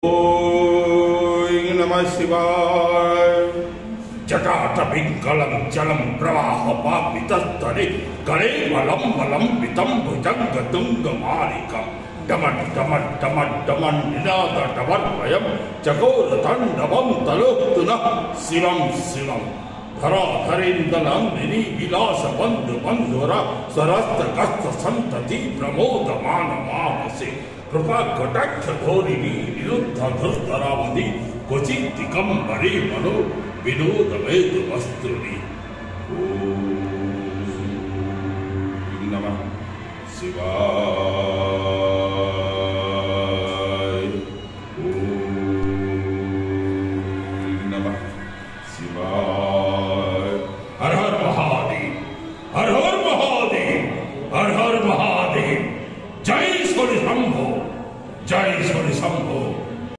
ओम नमः शिवाय। जटाटपिङ्गलं जलं प्रवाहपापितस्तरे करे बलं बलं वितं भुजङ्गतुङ्गमालिकं डमट् निनादटवर्वयं चकोरताण्डवं तलोक्तु नः शिवं शिवम्। धराधरेन्दनन्दिनी विलासबन्धुबन्धुरा सरस्तकस्तसन्तति प्रमोदमानमानसे कृपा कटाक्ष धोरिणी निरुद्ध धुर्धरावधि क्वचिदिकम्बरे मनो विनोदमेतु वस्तुनि। ओम नमः शिवाय।